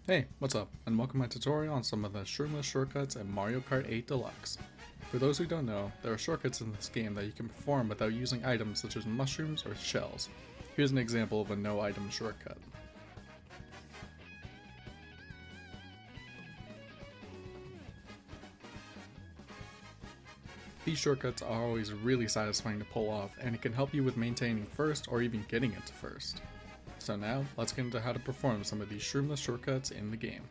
Hey, what's up, and welcome to my tutorial on some of the Shroomless shortcuts in Mario Kart 8 Deluxe. For those who don't know, there are shortcuts in this game that you can perform without using items such as mushrooms or shells. Here's an example of a no item shortcut. These shortcuts are always really satisfying to pull off, and it can help you with maintaining first or even getting it to first. So now, let's get into how to perform some of these Shroomless shortcuts in the game.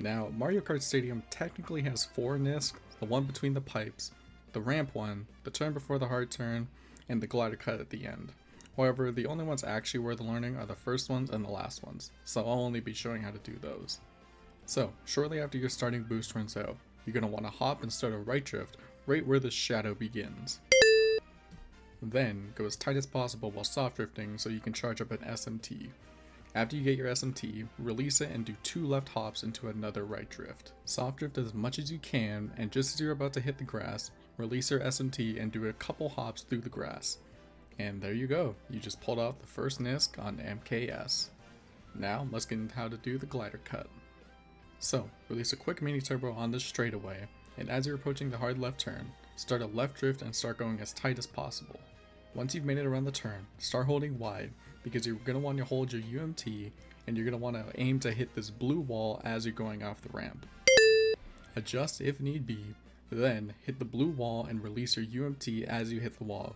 Now, Mario Kart Stadium technically has 4 niscs, the one between the pipes, the ramp one, the turn before the hard turn, and the glider cut at the end. However, the only ones actually worth learning are the first ones and the last ones, so I'll only be showing how to do those. So, shortly after your starting boost runs out, you're going to want to hop and start a right drift right where the shadow begins. Then, go as tight as possible while soft drifting so you can charge up an SMT. After you get your SMT, release it and do 2 left hops into another right drift. Soft drift as much as you can, and just as you're about to hit the grass, release your SMT and do a couple hops through the grass. And there you go, you just pulled out the first nisc on MKS. Now, let's get into how to do the glider cut. So, release a quick mini turbo on this straightaway, and as you're approaching the hard left turn, start a left drift and start going as tight as possible. Once you've made it around the turn, start holding wide, because you're going to want to hold your UMT, and you're going to want to aim to hit this blue wall as you're going off the ramp. Adjust if need be, then hit the blue wall and release your UMT as you hit the wall.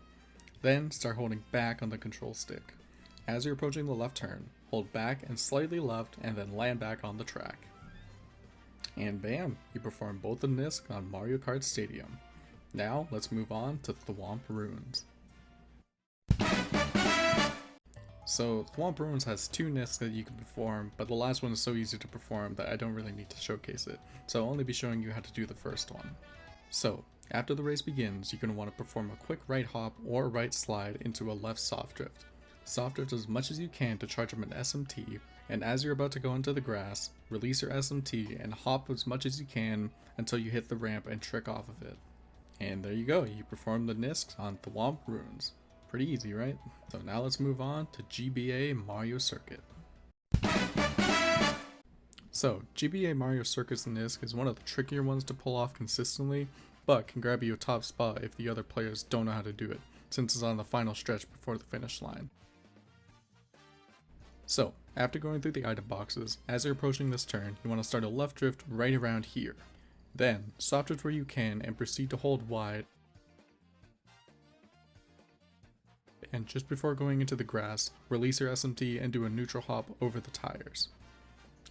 Then start holding back on the control stick. As you're approaching the left turn, hold back and slightly left and then land back on the track. And bam, you perform both the niscs on Mario Kart Stadium. Now let's move on to Thwomp Ruins. So Thwomp Ruins has 2 niscs that you can perform, but the last one is so easy to perform that I don't really need to showcase it, so I'll only be showing you how to do the first one. So, after the race begins, you're going to want to perform a quick right hop or right slide into a left soft drift. Soft drift as much as you can to charge up an SMT, and as you're about to go into the grass, release your SMT and hop as much as you can until you hit the ramp and trick off of it. And there you go, you perform the niscs on Thwomp Ruins. Pretty easy, right? So now let's move on to GBA Mario Circuit. So, GBA Mario Circuit's nisc is one of the trickier ones to pull off consistently, but can grab you a top spot if the other players don't know how to do it, since it's on the final stretch before the finish line. So, after going through the item boxes, as you're approaching this turn, you want to start a left drift right around here. Then, soft drift where you can and proceed to hold wide, and just before going into the grass, release your SMT and do a neutral hop over the tires.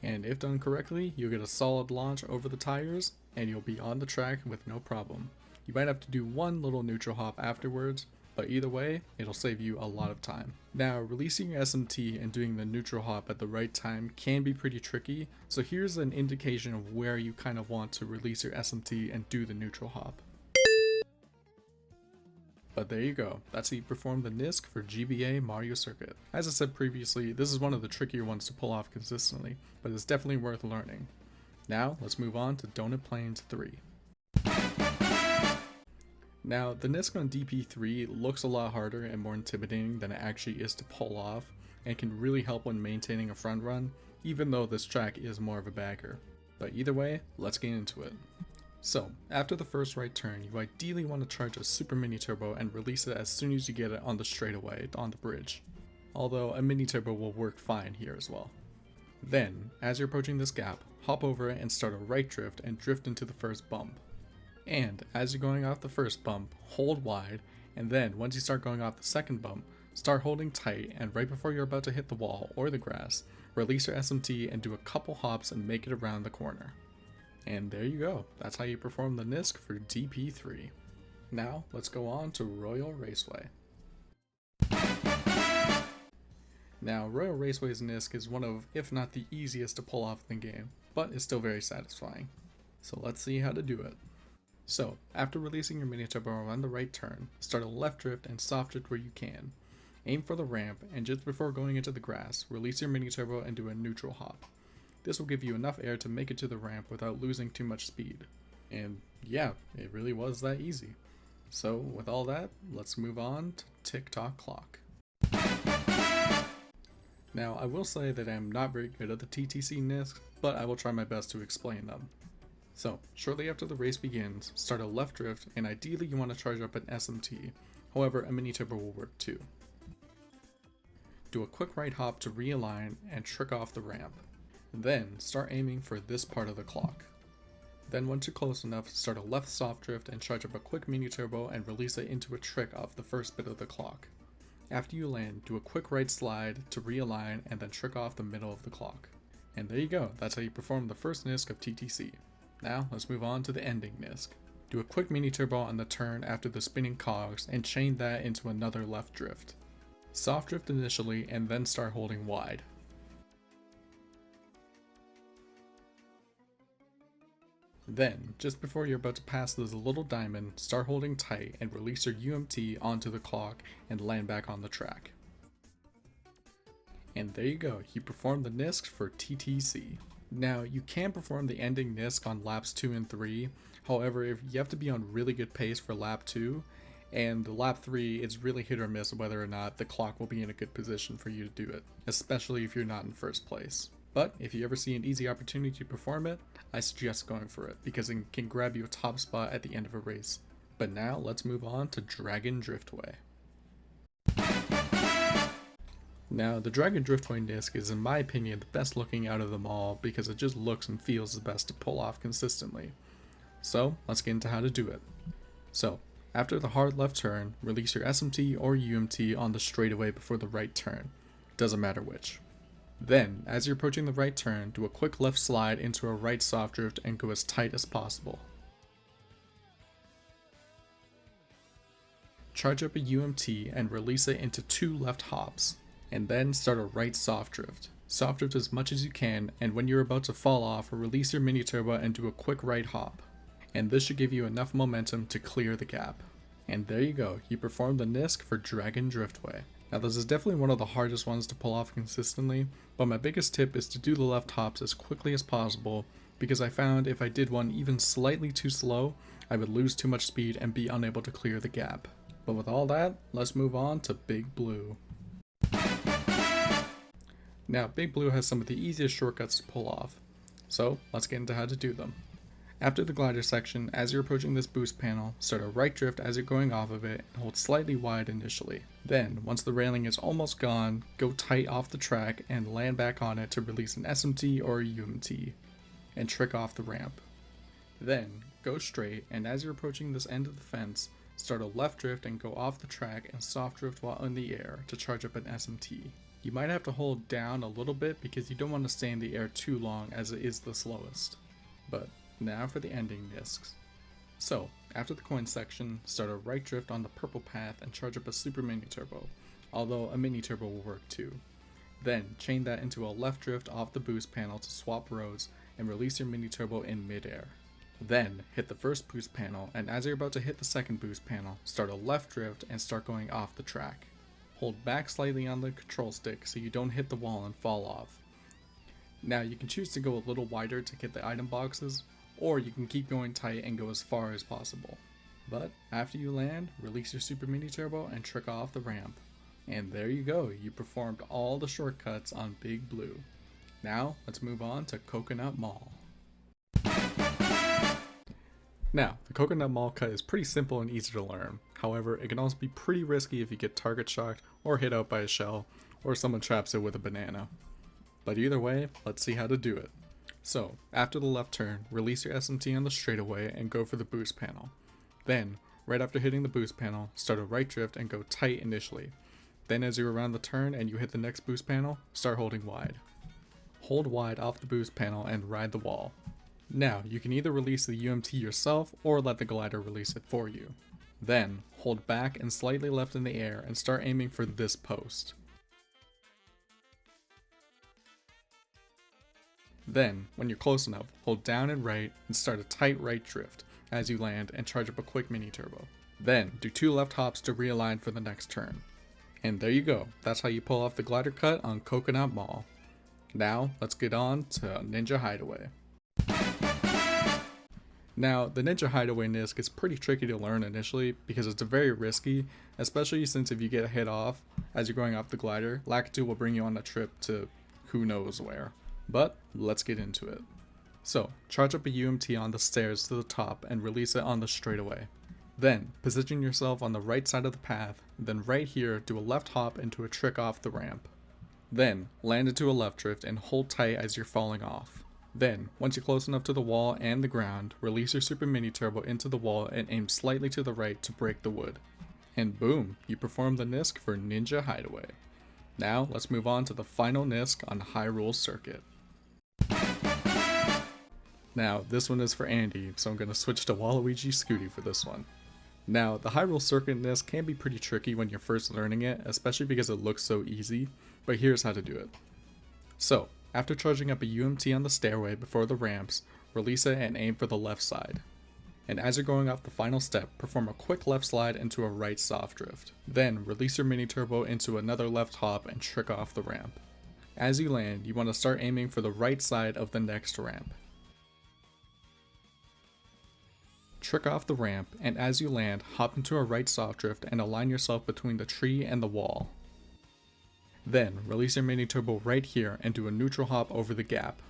And if done correctly, you'll get a solid launch over the tires, and you'll be on the track with no problem. You might have to do one little neutral hop afterwards, but either way, it'll save you a lot of time. Now, releasing your SMT and doing the neutral hop at the right time can be pretty tricky, so here's an indication of where you kind of want to release your SMT and do the neutral hop. But there you go, that's how you perform the nisc for GBA Mario Circuit. As I said previously, this is one of the trickier ones to pull off consistently, but it's definitely worth learning. Now, let's move on to Donut Plains 3. Now, the nisc on DP3 looks a lot harder and more intimidating than it actually is to pull off, and can really help when maintaining a front run, even though this track is more of a bagger. But either way, let's get into it. So, after the first right turn, you ideally want to charge a super mini turbo and release it as soon as you get it on the straightaway on the bridge. Although a mini turbo will work fine here as well. Then, as you're approaching this gap, hop over it and start a right drift and drift into the first bump. And as you're going off the first bump, hold wide, and then once you start going off the second bump, start holding tight, and right before you're about to hit the wall or the grass, release your SMT and do a couple hops and make it around the corner. And there you go, that's how you perform the nisc for DP3. Now, let's go on to Royal Raceway. Now, Royal Raceway's nisc is one of, if not the easiest to pull off in the game, but it's still very satisfying. So let's see how to do it. So, after releasing your mini turbo on the right turn, start a left drift and soft drift where you can. Aim for the ramp, and just before going into the grass, release your mini turbo and do a neutral hop. This will give you enough air to make it to the ramp without losing too much speed. And yeah, it really was that easy. So with all that, let's move on to Tick Tock Clock. Now, I will say that I am not very good at the TTC niscs, but I will try my best to explain them. So, shortly after the race begins, start a left drift, and ideally you want to charge up an SMT, however a mini turbo will work too. Do a quick right hop to realign and trick off the ramp. Then, start aiming for this part of the clock. Then once you're close enough, start a left soft drift and charge up a quick mini turbo and release it into a trick off the first bit of the clock. After you land, do a quick right slide to realign and then trick off the middle of the clock. And there you go, that's how you perform the first nisc of TTC. Now, let's move on to the ending nisc. Do a quick mini turbo on the turn after the spinning cogs and chain that into another left drift. Soft drift initially and then start holding wide. Then, just before you're about to pass this little diamond, start holding tight and release your UMT onto the clock and land back on the track. And there you go, you performed the niscs for TTC. Now, you can perform the ending nisc on laps 2 and 3, however, if you have to be on really good pace for lap 2, and lap 3 it's really hit or miss whether or not the clock will be in a good position for you to do it, especially if you're not in first place. But if you ever see an easy opportunity to perform it, I suggest going for it because it can grab you a top spot at the end of a race. But now let's move on to Dragon Driftway. Now the Dragon Driftway nisc is in my opinion the best looking out of them all because it just looks and feels the best to pull off consistently. So let's get into how to do it. So after the hard left turn, release your SMT or UMT on the straightaway before the right turn. Doesn't matter which. Then, as you're approaching the right turn, do a quick left slide into a right soft drift and go as tight as possible. Charge up a UMT and release it into 2 left hops, and then start a right soft drift. Soft drift as much as you can, and when you're about to fall off, release your mini turbo and do a quick right hop. And this should give you enough momentum to clear the gap. And there you go, you performed the nisc for Dragon Driftway. Now this is definitely one of the hardest ones to pull off consistently, but my biggest tip is to do the left hops as quickly as possible because I found if I did one even slightly too slow, I would lose too much speed and be unable to clear the gap. But with all that, let's move on to Big Blue. Now Big Blue has some of the easiest shortcuts to pull off, so let's get into how to do them. After the glider section, as you're approaching this boost panel, start a right drift as you're going off of it and hold slightly wide initially. Then, once the railing is almost gone, go tight off the track and land back on it to release an SMT or a UMT, and trick off the ramp. Then, go straight, and as you're approaching this end of the fence, start a left drift and go off the track and soft drift while in the air to charge up an SMT. You might have to hold down a little bit because you don't want to stay in the air too long as it is the slowest. But now for the ending niscs. So, after the coin section, start a right drift on the purple path and charge up a super mini turbo, although a mini turbo will work too. Then, chain that into a left drift off the boost panel to swap roads and release your mini turbo in midair. Then, hit the first boost panel, and as you're about to hit the second boost panel, start a left drift and start going off the track. Hold back slightly on the control stick so you don't hit the wall and fall off. Now, you can choose to go a little wider to get the item boxes, or you can keep going tight and go as far as possible. But after you land, release your super mini turbo and trick off the ramp. And there you go, you performed all the shortcuts on Big Blue. Now let's move on to Coconut Mall. Now, the Coconut Mall cut is pretty simple and easy to learn. However, it can also be pretty risky if you get target shocked or hit out by a shell, or someone traps it with a banana. But either way, let's see how to do it. So, after the left turn, release your SMT on the straightaway and go for the boost panel. Then, right after hitting the boost panel, start a right drift and go tight initially. Then as you're around the turn and you hit the next boost panel, start holding wide. Hold wide off the boost panel and ride the wall. Now, you can either release the UMT yourself or let the glider release it for you. Then, hold back and slightly left in the air and start aiming for this post. Then, when you're close enough, hold down and right and start a tight right drift as you land and charge up a quick mini turbo. Then, do 2 left hops to realign for the next turn. And there you go, that's how you pull off the glider cut on Coconut Mall. Now, let's get on to Ninja Hideaway. Now, the Ninja Hideaway nisc is pretty tricky to learn initially because it's very risky, especially since if you get hit off, as you're going off the glider, Lakitu will bring you on a trip to who knows where. But let's get into it. So, charge up a UMT on the stairs to the top and release it on the straightaway. Then, position yourself on the right side of the path, then right here do a left hop into a trick off the ramp. Then, land into a left drift and hold tight as you're falling off. Then, once you're close enough to the wall and the ground, release your super mini turbo into the wall and aim slightly to the right to break the wood. And boom, you perform the nisc for Ninja Hideaway. Now, let's move on to the final nisc on Hyrule Circuit. Now, this one is for Andy, so I'm going to switch to Waluigi Scooty for this one. Now, the Hyrule Circuit nisc can be pretty tricky when you're first learning it, especially because it looks so easy, but here's how to do it. So, after charging up a UMT on the stairway before the ramps, release it and aim for the left side. And as you're going off the final step, perform a quick left slide into a right soft drift. Then, release your mini turbo into another left hop and trick off the ramp. As you land, you want to start aiming for the right side of the next ramp. Trick off the ramp, and as you land, hop into a right soft drift and align yourself between the tree and the wall. Then, release your mini turbo right here and do a neutral hop over the gap.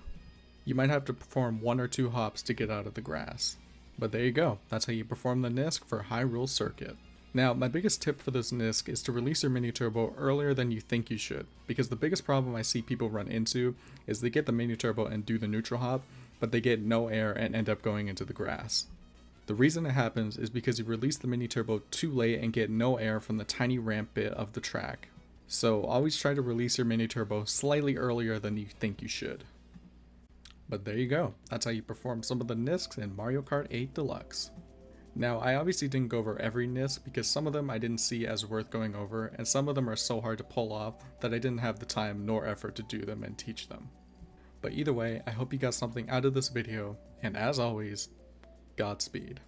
You might have to perform 1 or 2 hops to get out of the grass. But there you go, that's how you perform the nisc for Hyrule Circuit. Now, my biggest tip for this nisc is to release your mini turbo earlier than you think you should, because the biggest problem I see people run into is they get the mini turbo and do the neutral hop, but they get no air and end up going into the grass. The reason it happens is because you release the mini turbo too late and get no air from the tiny ramp bit of the track. So always try to release your mini turbo slightly earlier than you think you should. But there you go, that's how you perform some of the niscs in Mario Kart 8 Deluxe. Now, I obviously didn't go over every nisc because some of them I didn't see as worth going over, and some of them are so hard to pull off that I didn't have the time nor effort to do them and teach them. But either way, I hope you got something out of this video, and as always, Godspeed.